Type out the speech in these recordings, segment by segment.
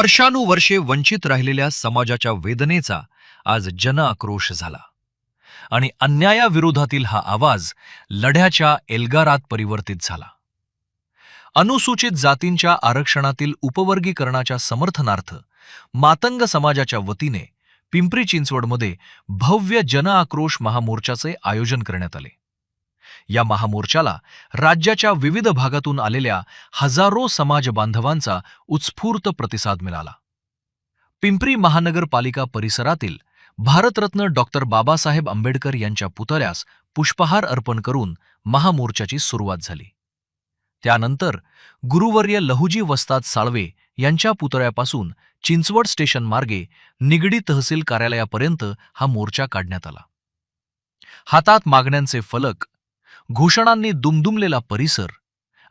वर्षानुवर्षे वंचित राहिलेल्या समाजाच्या वेदनेचा आज जनआक्रोश झाला आणि अन्यायाविरोधातील हा आवाज लढ्याच्या एल्गारात परिवर्तित झाला. अनुसूचित जातींच्या आरक्षणातील उपवर्गीकरणाच्या समर्थनार्थ मातंग समाजाच्या वतीने पिंपरी चिंचवडमध्ये भव्य जनआक्रोश महामोर्चाचे आयोजन करण्यात आले. या महामोर्चाला राज्याच्या विविध भागातून आलेल्या हजारो समाज बांधवांचा उत्स्फूर्त प्रतिसाद मिळाला. पिंपरी महानगरपालिका परिसरातील भारतरत्न डॉक्टर बाबासाहेब आंबेडकर यांच्या पुतळ्यास पुष्पहार अर्पण करून महामोर्चाची सुरुवात झाली. त्यानंतर गुरुवर्य लहुजी वस्ताद साळवे यांच्या पुतळ्यापासून चिंचवड स्टेशन मार्गे निगडी तहसील कार्यालयापर्यंत हा मोर्चा काढण्यात आला. हातात मागण्यांचे फलक, घोषणांनी दुमदुमलेला परिसर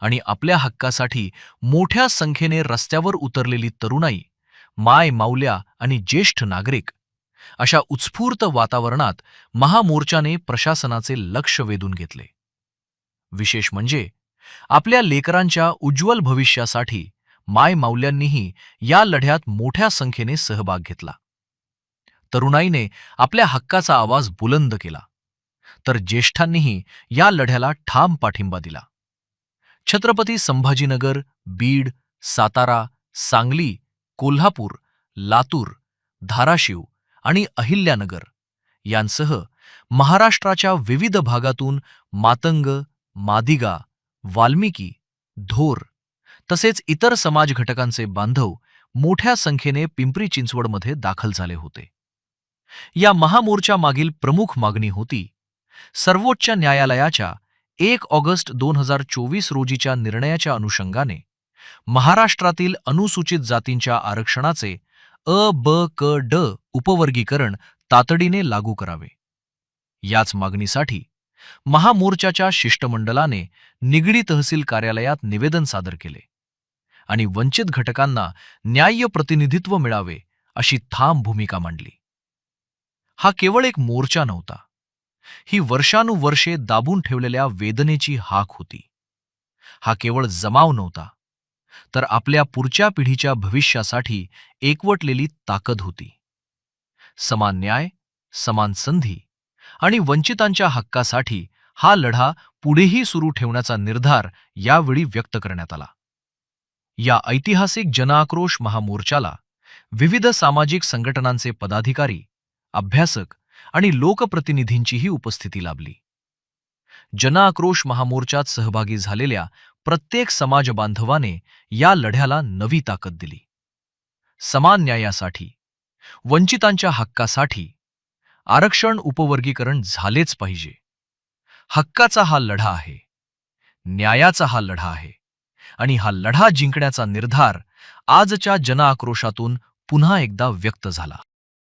आणि आपल्या हक्कासाठी मोठ्या संख्येने रस्त्यावर उतरलेली तरुणाई, माय माऊल्या आणि ज्येष्ठ नागरिक अशा उत्स्फूर्त वातावरणात महामोर्चाने प्रशासनाचे लक्ष वेधून घेतले. विशेष म्हणजे आपल्या लेकरांच्या उज्ज्वल भविष्यासाठी माय माऊल्यांनीही या लढ्यात मोठ्या संख्येने सहभाग घेतला. तरुणाईने आपल्या हक्काचा आवाज बुलंद केला, तर ज्येष्ठांनीही या लढ्याला ठाम पाठिंबा दिला. छत्रपती संभाजीनगर, बीड, सातारा, सांगली, कोल्हापूर, लातूर, धाराशिव आणि अहिल्यानगर यांसह महाराष्ट्राच्या विविध भागातून मातंग, मादिगा, वाल्मिकी, धोर तसेच इतर समाज घटकांचे बांधव मोठ्या संख्येने पिंपरी चिंचवडमध्ये दाखल झाले होते. या महामोर्चामागील प्रमुख मागणी होती सर्वोच्च न्यायालयाच्या 1 ऑगस्ट 2024 रोजीच्या निर्णयाच्या अनुषंगाने महाराष्ट्रातील अनुसूचित जातींच्या आरक्षणाचे अ, ब, क, ड उपवर्गीकरण तातडीने लागू करावे. याच मागणीसाठी महामोर्चाच्या शिष्टमंडळाने निगडी तहसील कार्यालयात निवेदन सादर केले आणि वंचित घटकांना न्याय्य प्रतिनिधित्व मिळावे अशी ठाम भूमिका मांडली. हा केवळ एक मोर्चा नव्हता, ही वर्षानुवर्षे दाबून ठेवलेल्या वेदनेची हाक होती. हा केवळ जमाव नव्हता, तर आपल्या पुढच्या पिढीच्या भविष्यासाठी एकवटलेली ताकद होती. समान न्याय, समान संधी आणि वंचितांच्या हक्कासाठी हा लढा पुढेही सुरू ठेवण्याचा निर्धार यावेळी व्यक्त करण्यात आला. या ऐतिहासिक जनआक्रोश महामोर्चाला विविध सामाजिक संघटनांचे पदाधिकारी, अभ्यासक आणि लोकप्रतिनिधींचीही उपस्थिती लाभली. जनआक्रोश महामोर्चात सहभागी झालेल्या प्रत्येक समाज बांधवाने या लढ्याला नवी ताकद दिली. समान न्यायासाठी, वंचितांच्या हक्कासाठी आरक्षण उपवर्गीकरण झालेच पाहिजे. हक्काचा हा लढा आहे, न्यायाचा हा लढा आहे आणि हा लढा जिंकण्याचा निर्धार आजच्या जनआक्रोशातून पुन्हा एकदा व्यक्त झाला.